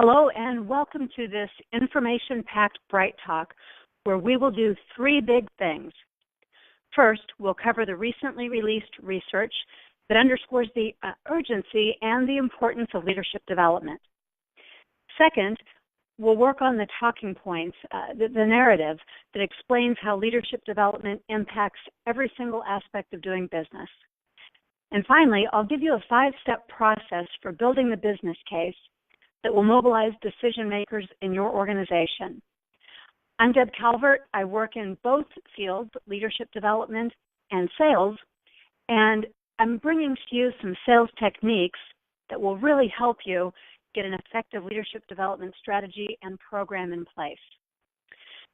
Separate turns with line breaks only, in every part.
Hello and welcome to this information-packed Bright Talk, where we will do three big things. First, we'll cover the recently released research that underscores the urgency and the importance of leadership development. Second, we'll work on the talking points, the narrative that explains how leadership development impacts every single aspect of doing business. And finally, I'll give you a 5-step process for building the business case that will mobilize decision makers in your organization. I'm Deb Calvert. I work in both fields, leadership development and sales, and I'm bringing to you some sales techniques that will really help you get an effective leadership development strategy and program in place.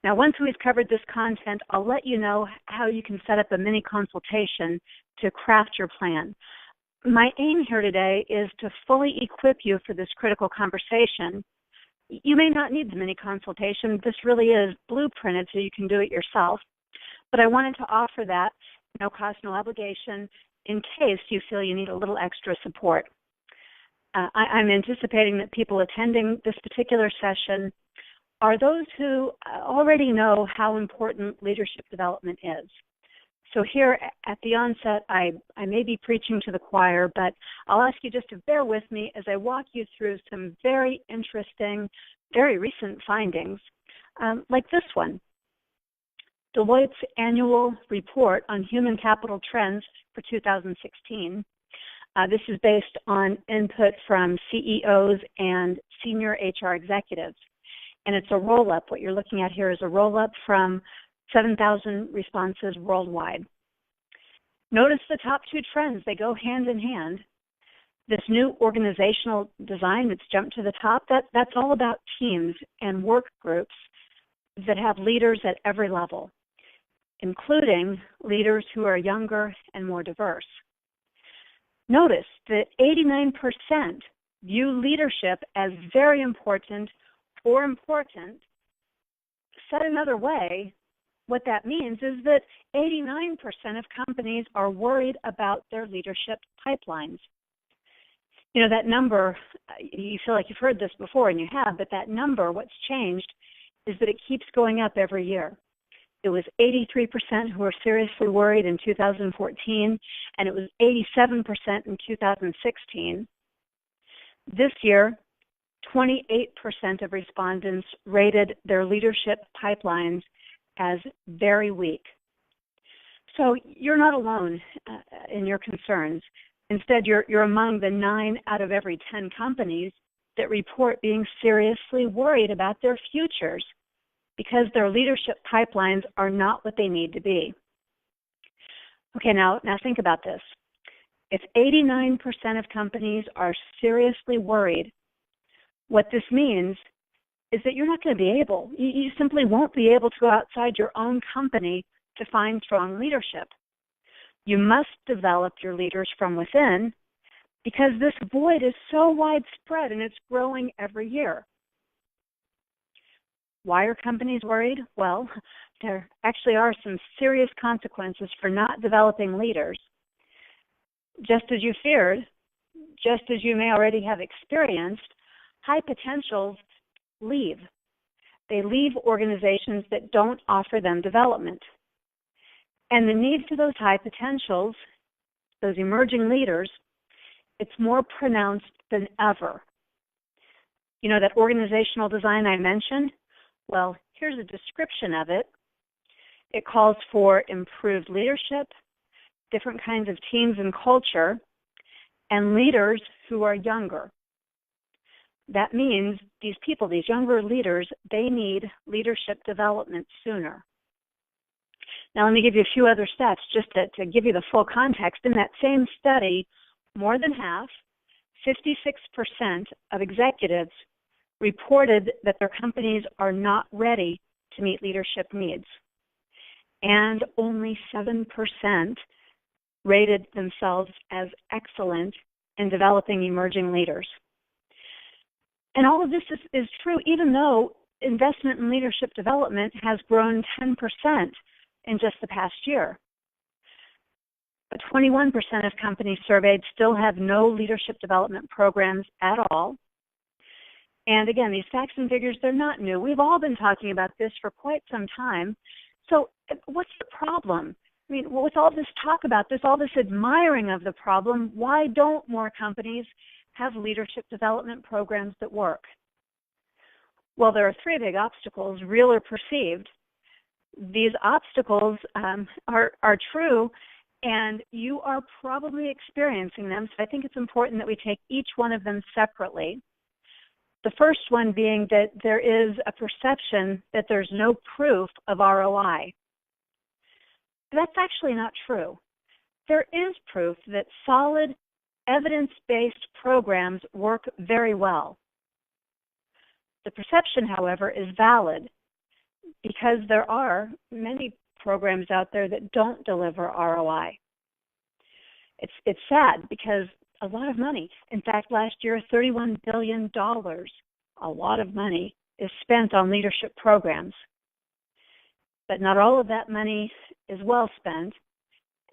Now, once we've covered this content, I'll let you know how you can set up a mini consultation to craft your plan. My aim here today is to fully equip you for this critical conversation. You may not need the mini consultation. This really is blueprinted so you can do it yourself. But I wanted to offer that, no cost, no obligation, in case you feel you need a little extra support. I'm anticipating that people attending this particular session are those who already know how important leadership development is. So here at the onset, I may be preaching to the choir, but I'll ask you just to bear with me as I walk you through some very interesting, very recent findings, like this one. Deloitte's annual report on human capital trends for 2016. This is based on input from CEOs and senior HR executives. And it's a roll-up. What you're looking at here is a roll-up from 7,000 responses worldwide. Notice the top two trends. They go hand in hand. This new organizational design that's jumped to the top, that's all about teams and work groups that have leaders at every level, including leaders who are younger and more diverse. Notice that 89% view leadership as very important or important. Said another way, what that means is that 89% of companies are worried about their leadership pipelines. You know, that number, you feel like you've heard this before, and you have, but that number, what's changed, is that it keeps going up every year. It was 83% who were seriously worried in 2014, and it was 87% in 2016. This year, 28% of respondents rated their leadership pipelines as very weak. So you're not alone in your concerns. Instead, you're among the 9 out of every 10 companies that report being seriously worried about their futures because their leadership pipelines are not what they need to be. Okay, now think about this. If 89% of companies are seriously worried, what this means is that you're not going to be able, you simply won't be able to go outside your own company to find strong leadership. You must develop your leaders from within because this void is so widespread and it's growing every year. Why are companies worried? Well, there actually are some serious consequences for not developing leaders. Just as you feared, just as you may already have experienced, high potentials leave. They leave organizations that don't offer them development. And the need for those high potentials, those emerging leaders, it's more pronounced than ever. You know, that organizational design I mentioned? Well, here's a description of it. It calls for improved leadership, different kinds of teams and culture, and leaders who are younger. That means these people, these younger leaders, they need leadership development sooner. Now, let me give you a few other stats just to give you the full context. In that same study, more than half, 56% of executives reported that their companies are not ready to meet leadership needs. And only 7% rated themselves as excellent in developing emerging leaders. And all of this is true even though investment in leadership development has grown 10% in just the past year. But 21% of companies surveyed still have no leadership development programs at all. And again, these facts and figures, they're not new. We've all been talking about this for quite some time. So what's the problem? I mean, with all this talk about this, all this admiring of the problem, why don't more companies have leadership development programs that work? Well, there are three big obstacles, real or perceived. These obstacles are true, and you are probably experiencing them, so I think it's important that we take each one of them separately. The first one being that there is a perception that there's no proof of ROI. That's actually not true. There is proof that solid, evidence-based programs work very well. The perception, however, is valid because there are many programs out there that don't deliver ROI. It's sad because a lot of money, in fact, last year, $31 billion, a lot of money, is spent on leadership programs. But not all of that money is well spent,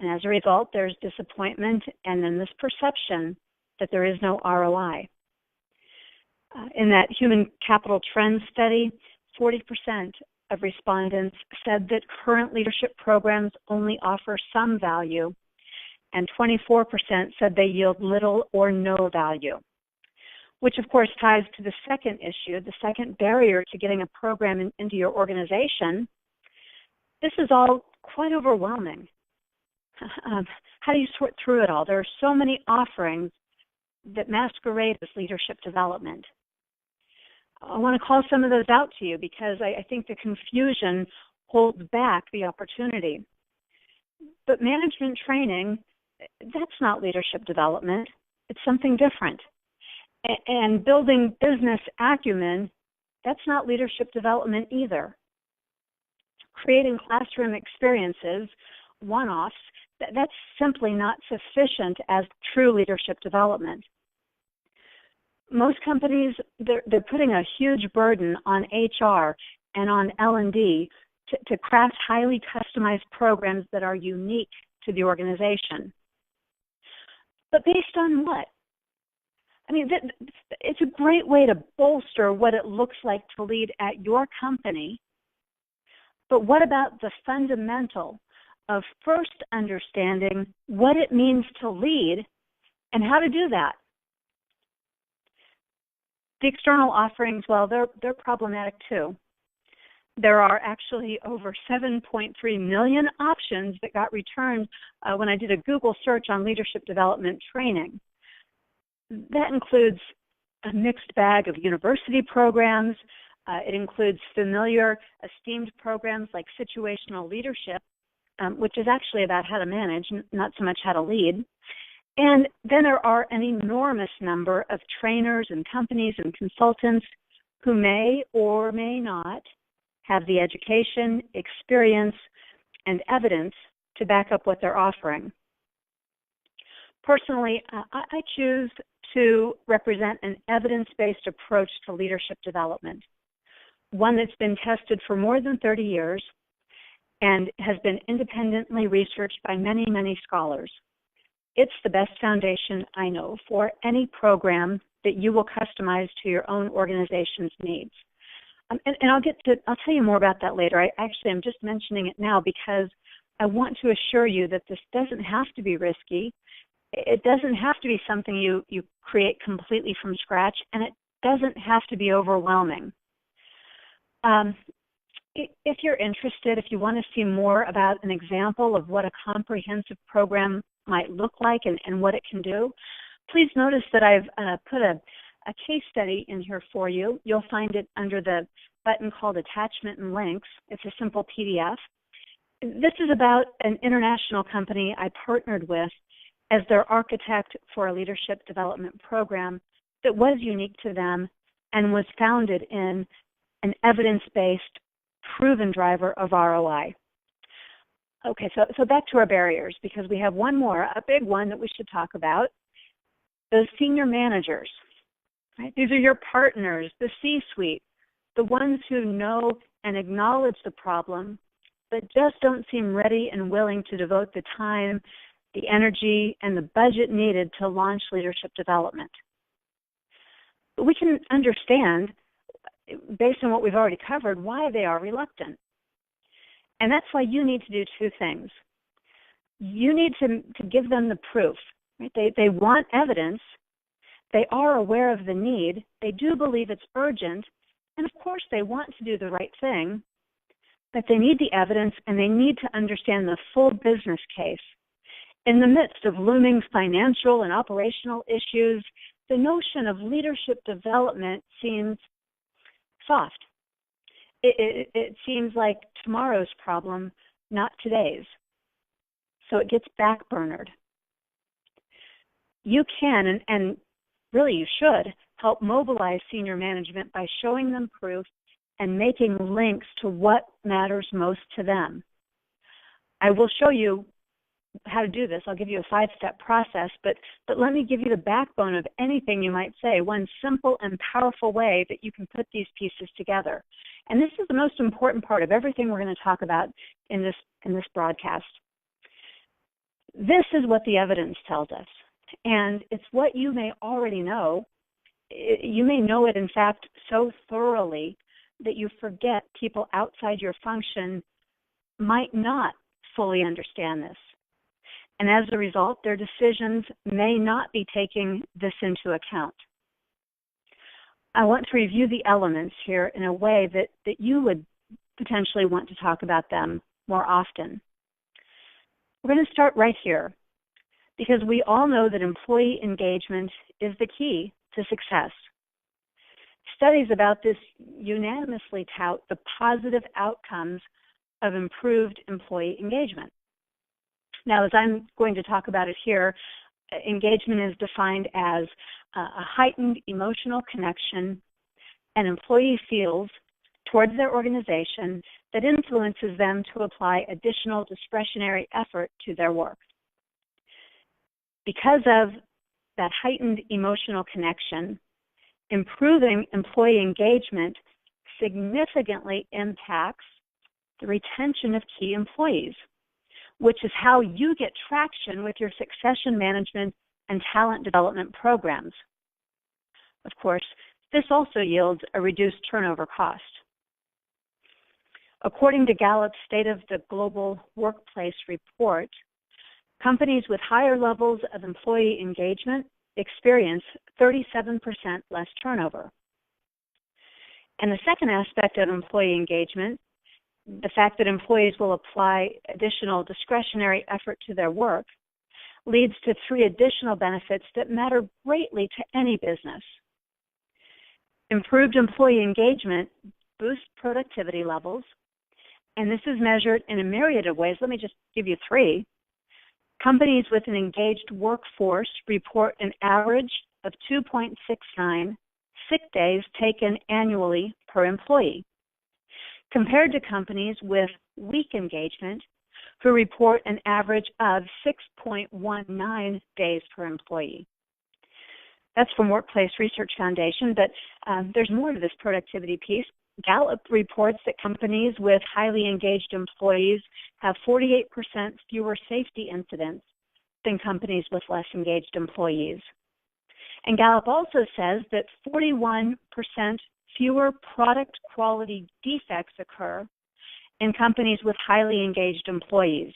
and as a result, there's disappointment and then this perception that there is no ROI. In that human capital trends study, 40% of respondents said that current leadership programs only offer some value, and 24% said they yield little or no value, which of course ties to the second issue, the second barrier to getting a program into your organization. This is all quite overwhelming. How do you sort through it all? There are so many offerings that masquerade as leadership development. I want to call some of those out to you because I think the confusion holds back the opportunity. But management training, that's not leadership development. It's something different. And building business acumen, that's not leadership development either. Creating classroom experiences, one-offs, that's simply not sufficient as true leadership development. Most companies, they're putting a huge burden on HR and on L&D to craft highly customized programs that are unique to the organization. But based on what? I mean, it's a great way to bolster what it looks like to lead at your company. But what about the fundamental of first understanding what it means to lead and how to do that? The external offerings, well, they're problematic too. There are actually over 7.3 million options that got returned when I did a Google search on leadership development training. That includes a mixed bag of university programs. It includes familiar, esteemed programs like situational leadership, which is actually about how to manage, not so much how to lead. And then there are an enormous number of trainers and companies and consultants who may or may not have the education, experience, and evidence to back up what they're offering. Personally, I choose to represent an evidence-based approach to leadership development, one that's been tested for more than 30 years and has been independently researched by many, many scholars. It's the best foundation I know for any program that you will customize to your own organization's needs. And I'll tell you more about that later. I'm just mentioning it now because I want to assure you that this doesn't have to be risky. It doesn't have to be something you create completely from scratch, and it doesn't have to be overwhelming. If you're interested, if you want to see more about an example of what a comprehensive program might look like and what it can do, please notice that I've put a case study in here for you. You'll find it under the button called Attachment and Links. It's a simple PDF. This is about an international company I partnered with as their architect for a leadership development program that was unique to them and was founded in an evidence-based, proven driver of ROI. Okay, so back to our barriers, because we have one more, a big one that we should talk about. Those senior managers, right? These are your partners, the C-suite, the ones who know and acknowledge the problem, but just don't seem ready and willing to devote the time, the energy, and the budget needed to launch leadership development. we can understand, based on what we've already covered, why they are reluctant. And that's why you need to do two things. You need to give them the proof. Right? They want evidence. They are aware of the need. They do believe it's urgent. And of course, they want to do the right thing. But they need the evidence, and they need to understand the full business case. In the midst of looming financial and operational issues, the notion of leadership development seems soft. It seems like tomorrow's problem, not today's. So it gets backburnered. You can, and really you should, help mobilize senior management by showing them proof and making links to what matters most to them. I will show you how to do this. I'll give you a 5-step process, but let me give you the backbone of anything you might say, one simple and powerful way that you can put these pieces together. And this is the most important part of everything we're going to talk about in this broadcast. This is what the evidence tells us, and it's what you may already know. You may know it, in fact, so thoroughly that you forget people outside your function might not fully understand this. And as a result, their decisions may not be taking this into account. I want to review the elements here in a way that you would potentially want to talk about them more often. We're going to start right here, because we all know that employee engagement is the key to success. Studies about this unanimously tout the positive outcomes of improved employee engagement. Now, as I'm going to talk about it here, engagement is defined as a heightened emotional connection an employee feels towards their organization that influences them to apply additional discretionary effort to their work. Because of that heightened emotional connection, improving employee engagement significantly impacts the retention of key employees, which is how you get traction with your succession management and talent development programs. Of course, this also yields a reduced turnover cost. According to Gallup's State of the Global Workplace report, companies with higher levels of employee engagement experience 37% less turnover. And the second aspect of employee engagement, the fact that employees will apply additional discretionary effort to their work, leads to 3 additional benefits that matter greatly to any business. Improved employee engagement boosts productivity levels, and this is measured in a myriad of ways. Let me just give you 3. Companies with an engaged workforce report an average of 2.69 sick days taken annually per employee, compared to companies with weak engagement who report an average of 6.19 days per employee. That's from Workplace Research Foundation, but there's more to this productivity piece. Gallup reports that companies with highly engaged employees have 48% fewer safety incidents than companies with less engaged employees. And Gallup also says that 41% fewer product quality defects occur in companies with highly engaged employees.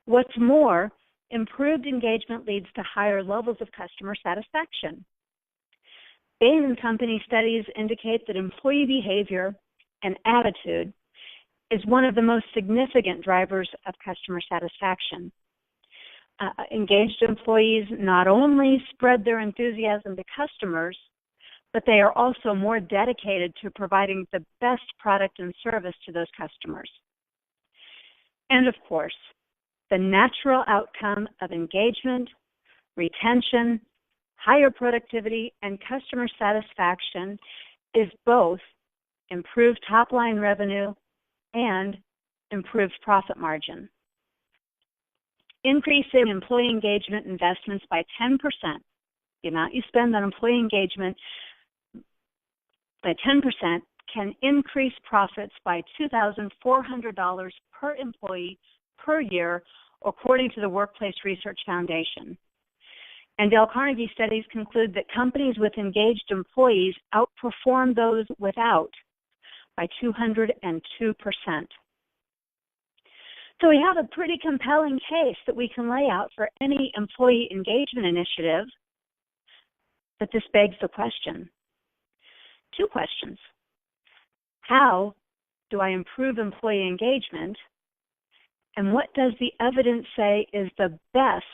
What's more, improved engagement leads to higher levels of customer satisfaction. Bain & Company studies indicate that employee behavior and attitude is one of the most significant drivers of customer satisfaction. Engaged employees not only spread their enthusiasm to customers, but they are also more dedicated to providing the best product and service to those customers. And of course, the natural outcome of engagement, retention, higher productivity, and customer satisfaction is both improved top-line revenue and improved profit margin. Increasing employee engagement investments by 10%, the amount you spend on employee engagement by 10%, can increase profits by $2,400 per employee per year, according to the Workplace Research Foundation. And Dale Carnegie studies conclude that companies with engaged employees outperform those without by 202%. So we have a pretty compelling case that we can lay out for any employee engagement initiative, but this begs the question. Two questions. How do I improve employee engagement? And what does the evidence say is the best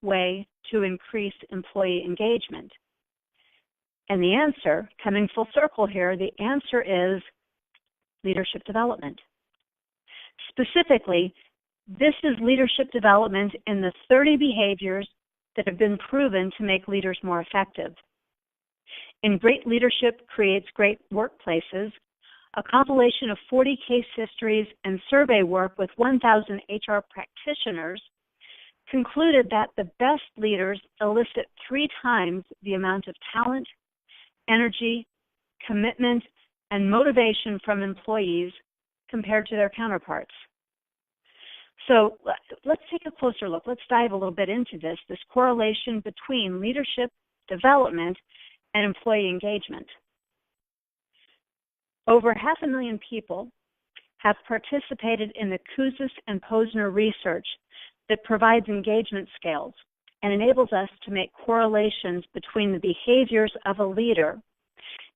way to increase employee engagement? And the answer, coming full circle here, the answer is leadership development. Specifically, this is leadership development in the 30 behaviors that have been proven to make leaders more effective. In Great Leadership Creates Great Workplaces, a compilation of 40 case histories and survey work with 1,000 HR practitioners concluded that the best leaders elicit 3 times the amount of talent, energy, commitment, and motivation from employees compared to their counterparts. So let's take a closer look. Let's dive a little bit into this correlation between leadership development and employee engagement. Over 500,000 people have participated in the Kouzes and Posner research that provides engagement scales and enables us to make correlations between the behaviors of a leader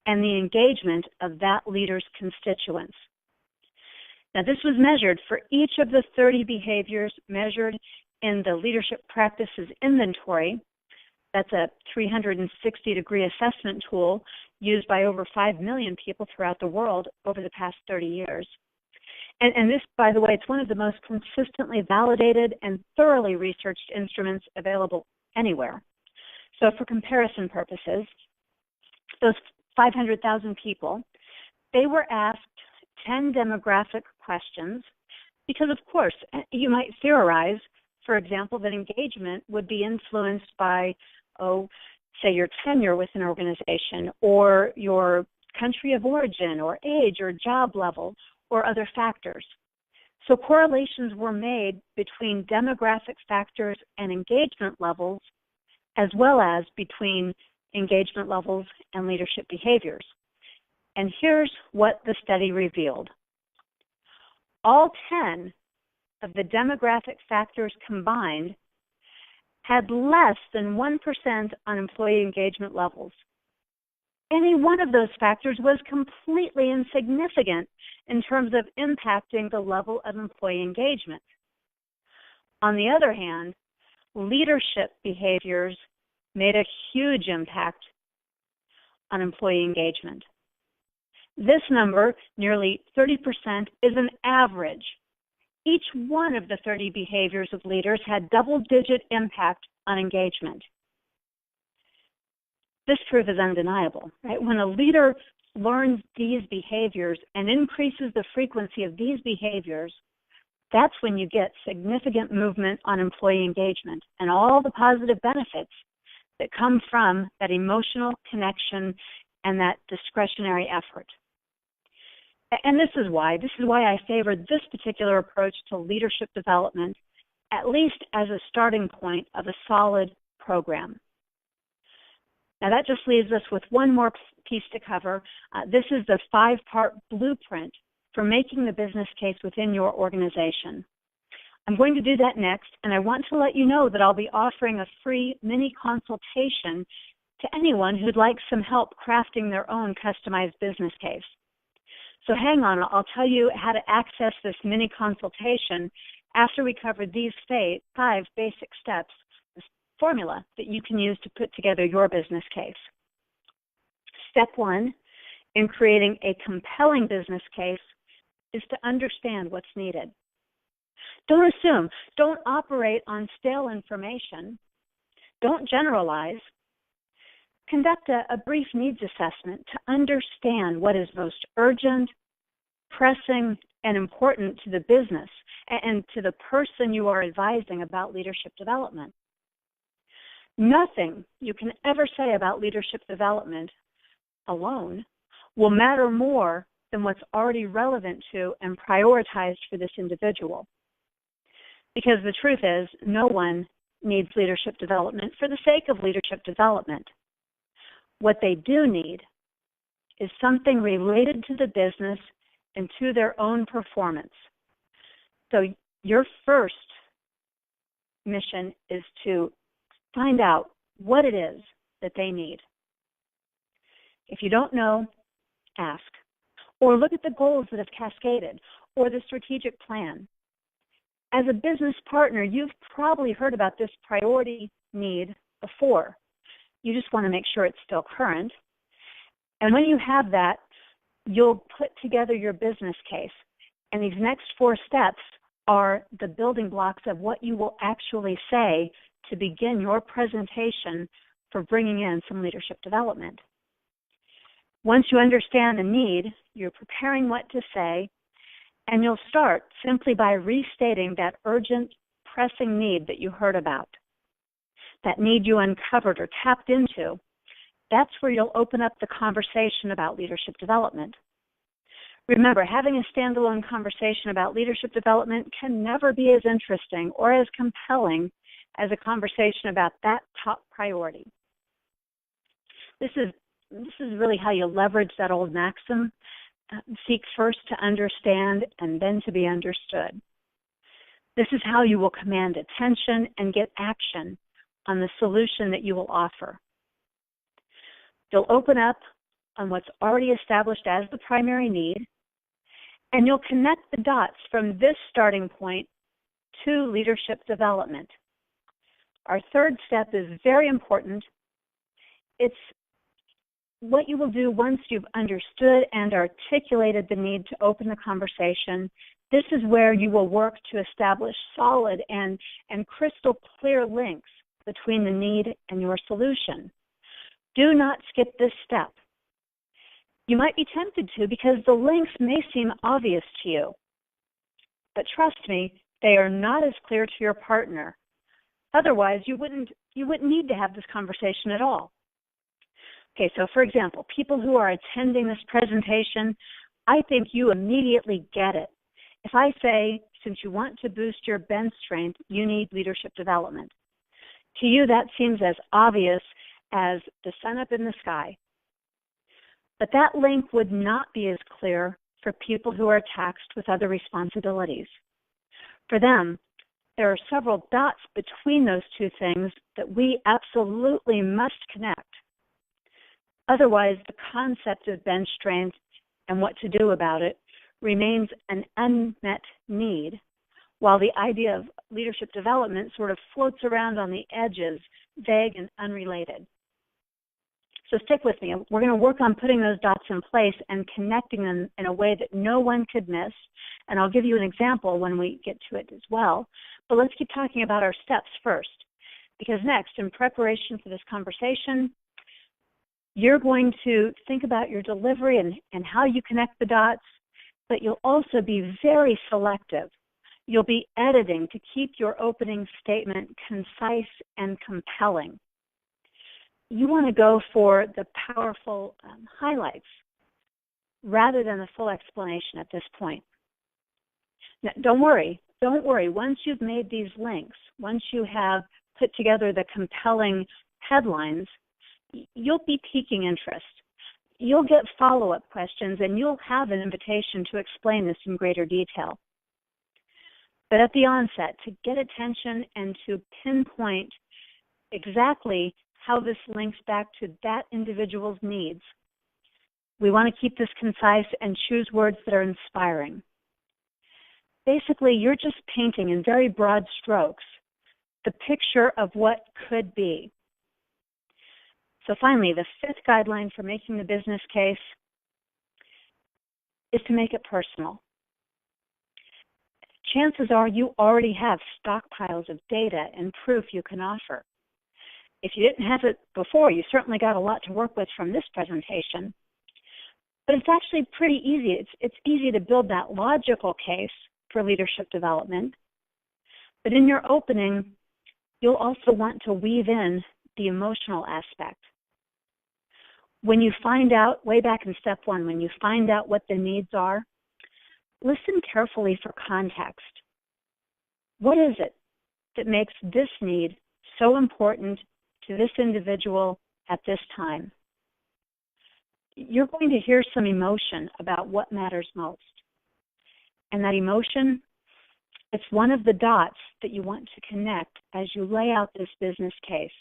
and the engagement of that leader's constituents. Now, this was measured for each of the 30 behaviors measured in the Leadership Practices Inventory. That's a 360-degree assessment tool used by over 5 million people throughout the world over the past 30 years. And this, by the way, it's one of the most consistently validated and thoroughly researched instruments available anywhere. So for comparison purposes, those 500,000 people, they were asked 10 demographic questions because, of course, you might theorize, for example, that engagement would be influenced by, say your tenure with an organization or your country of origin or age or job level or other factors. So correlations were made between demographic factors and engagement levels, as well as between engagement levels and leadership behaviors. And here's what the study revealed. All 10 of the demographic factors combined had less than 1% on employee engagement levels. Any one of those factors was completely insignificant in terms of impacting the level of employee engagement. On the other hand, leadership behaviors made a huge impact on employee engagement. This number, nearly 30%, is an average. Each one of the 30 behaviors of leaders had double-digit impact on engagement. This proof is undeniable, right? When a leader learns these behaviors and increases the frequency of these behaviors, that's when you get significant movement on employee engagement and all the positive benefits that come from that emotional connection and that discretionary effort. And this is why I favor this particular approach to leadership development, at least as a starting point of a solid program. Now that just leaves us with one more piece to cover. This is the 5-part blueprint for making the business case within your organization. I'm going to do that next, and I want to let you know that I'll be offering a free mini consultation to anyone who'd like some help crafting their own customized business case. So hang on, I'll tell you how to access this mini consultation after we cover these 5 basic steps, this formula that you can use to put together your business case. Step 1 in creating a compelling business case is to understand what's needed. Don't assume, don't operate on stale information, don't generalize. Conduct a brief needs assessment to understand what is most urgent, pressing, and important to the business and to the person you are advising about leadership development. Nothing you can ever say about leadership development alone will matter more than what's already relevant to and prioritized for this individual. Because the truth is, no one needs leadership development for the sake of leadership development. What they do need is something related to the business and to their own performance. So your first mission is to find out what it is that they need. If you don't know, ask. Or look at the goals that have cascaded, or the strategic plan. As a business partner, you've probably heard about this priority need before. You just want to make sure it's still current. And when you have that, you'll put together your business case. And these next 4 steps are the building blocks of what you will actually say to begin your presentation for bringing in some leadership development. Once you understand the need, you're preparing what to say, and you'll start simply by restating that urgent, pressing need that you heard about, that need you uncovered or tapped into. That's where you'll open up the conversation about leadership development. Remember, having a standalone conversation about leadership development can never be as interesting or as compelling as a conversation about that top priority. This is really how you leverage that old maxim, seek first to understand and then to be understood. This is how you will command attention and get action on the solution that you will offer. You'll open up on what's already established as the primary need, and you'll connect the dots from this starting point to leadership development. Our third step is very important. It's what you will do once you've understood and articulated the need to open the conversation. This is where you will work to establish solid and crystal clear links between the need and your solution. Do not skip this step. You might be tempted to because the links may seem obvious to you. But trust me, they are not as clear to your partner. Otherwise, you wouldn't need to have this conversation at all. Okay, so for example, people who are attending this presentation, I think you immediately get it. If I say, since you want to boost your bench strength, you need leadership development. To you, that seems as obvious as the sun up in the sky. But that link would not be as clear for people who are taxed with other responsibilities. For them, there are several dots between those two things that we absolutely must connect. Otherwise, the concept of bench strength and what to do about it remains an unmet need, while the idea of leadership development sort of floats around on the edges, vague and unrelated. So stick with me. We're going to work on putting those dots in place and connecting them in a way that no one could miss. And I'll give you an example when we get to it as well. But let's keep talking about our steps first. Because next, in preparation for this conversation, you're going to think about your delivery and how you connect the dots, but you'll also be very selective. You'll be editing to keep your opening statement concise and compelling. You want to go for the powerful highlights rather than the full explanation at this point. Now, don't worry. Once you've made these links, once you have put together the compelling headlines, you'll be piquing interest. You'll get follow-up questions, and you'll have an invitation to explain this in greater detail. But at the onset, to get attention and to pinpoint exactly how this links back to that individual's needs, we want to keep this concise and choose words that are inspiring. Basically, you're just painting in very broad strokes the picture of what could be. So finally, the fifth guideline for making the business case is to make it personal. Chances are you already have stockpiles of data and proof you can offer. If you didn't have it before, you certainly got a lot to work with from this presentation. But it's actually pretty easy. It's easy to build that logical case for leadership development. But in your opening, you'll also want to weave in the emotional aspect. When you find out, way back in step one, when you find out what the needs are, listen carefully for context. What is it that makes this need so important to this individual at this time? You're going to hear some emotion about what matters most. And that emotion, it's one of the dots that you want to connect as you lay out this business case.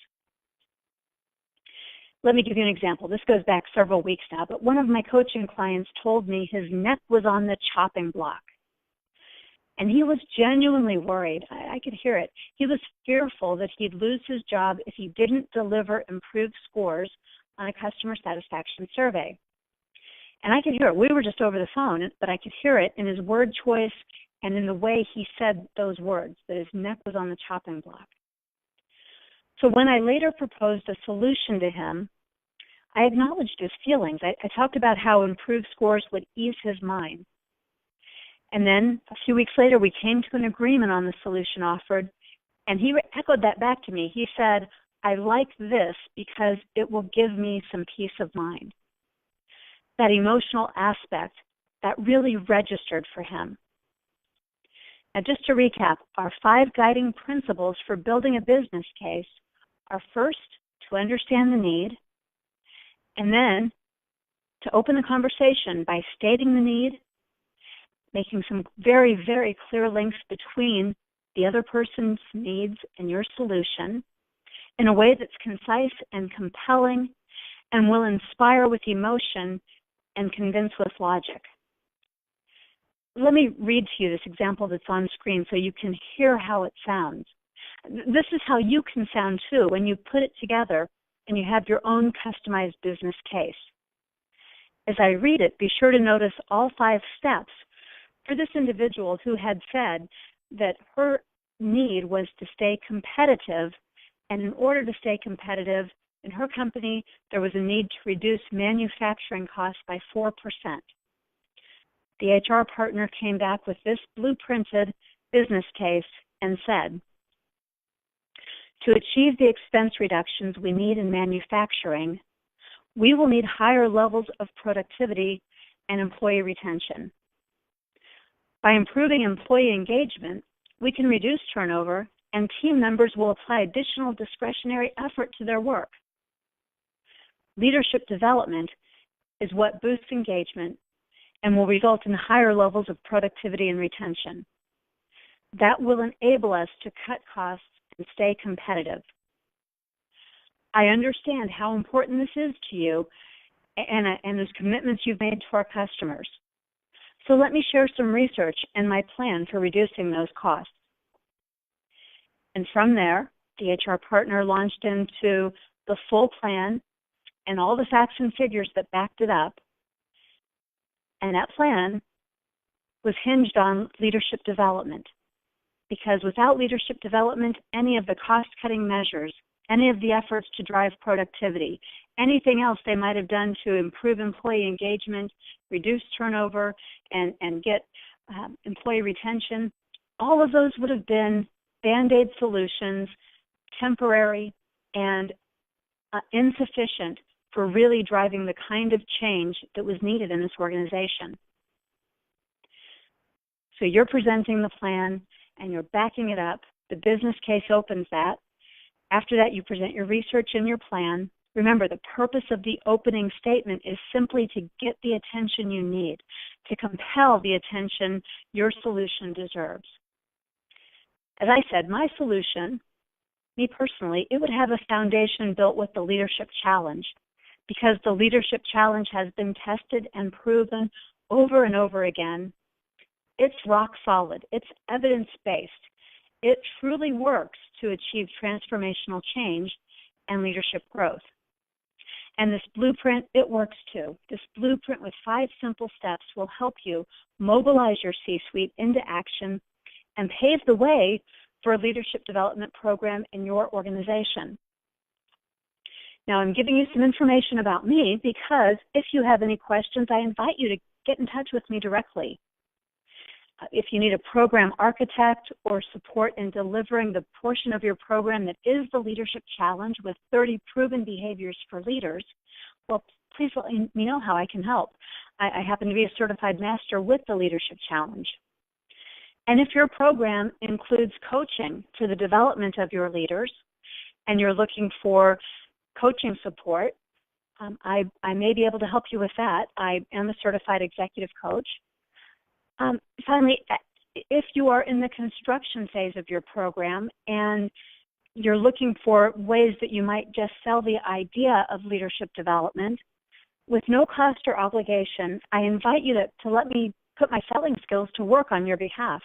Let me give you an example. This goes back several weeks now, but one of my coaching clients told me his neck was on the chopping block. And he was genuinely worried. I could hear it. He was fearful that he'd lose his job if he didn't deliver improved scores on a customer satisfaction survey. And I could hear it. We were just over the phone, but I could hear it in his word choice and in the way he said those words, that his neck was on the chopping block. So when I later proposed a solution to him, I acknowledged his feelings. I talked about how improved scores would ease his mind. And then a few weeks later, we came to an agreement on the solution offered, and he echoed that back to me. He said, I like this because it will give me some peace of mind. That emotional aspect, that really registered for him. Now, just to recap, our 5 guiding principles for building a business case are first, to understand the need, and then to open the conversation by stating the need, making some very, very clear links between the other person's needs and your solution in a way that's concise and compelling and will inspire with emotion and convince with logic. Let me read to you this example that's on screen so you can hear how it sounds. This is how you can sound too when you put it together and you have your own customized business case. As I read it, be sure to notice all 5 steps for this individual who had said that her need was to stay competitive, and in order to stay competitive in her company, there was a need to reduce manufacturing costs by 4%. The HR partner came back with this blueprinted business case and said, to achieve the expense reductions we need in manufacturing, we will need higher levels of productivity and employee retention. By improving employee engagement, we can reduce turnover and team members will apply additional discretionary effort to their work. Leadership development is what boosts engagement and will result in higher levels of productivity and retention. That will enable us to cut costs and stay competitive. I understand how important this is to you and those commitments you've made to our customers. So let me share some research and my plan for reducing those costs. And from there, the HR partner launched into the full plan and all the facts and figures that backed it up. And that plan was hinged on leadership development. Because without leadership development, any of the cost-cutting measures, any of the efforts to drive productivity, anything else they might have done to improve employee engagement, reduce turnover, and get employee retention, all of those would have been Band-Aid solutions, temporary and insufficient for really driving the kind of change that was needed in this organization. So you're presenting the plan and you're backing it up. The business case opens that. After that, you present your research and your plan. Remember, the purpose of the opening statement is simply to get the attention you need, to compel the attention your solution deserves. As I said, my solution, me personally, it would have a foundation built with the leadership challenge, because the leadership challenge has been tested and proven over and over again. It's rock solid. It's evidence-based. It truly works to achieve transformational change and leadership growth. And this blueprint, it works too. This blueprint with 5 simple steps will help you mobilize your C-suite into action and pave the way for a leadership development program in your organization. Now, I'm giving you some information about me because if you have any questions, I invite you to get in touch with me directly. If you need a program architect or support in delivering the portion of your program that is the leadership challenge with 30 proven behaviors for leaders, well, please let me know how I can help. I happen to be a certified master with the leadership challenge. And if your program includes coaching for the development of your leaders, and you're looking for coaching support, I may be able to help you with that. I am a certified executive coach. Finally, if you are in the construction phase of your program and you're looking for ways that you might just sell the idea of leadership development, with no cost or obligation, I invite you to let me put my selling skills to work on your behalf.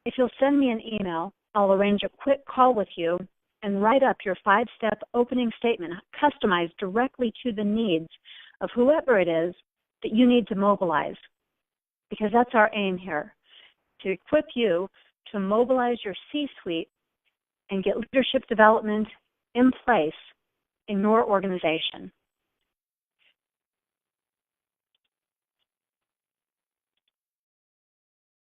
If you'll send me an email, I'll arrange a quick call with you and write up your 5-step opening statement, customized directly to the needs of whoever it is that you need to mobilize. Because that's our aim here, to equip you to mobilize your C-suite and get leadership development in place in your organization.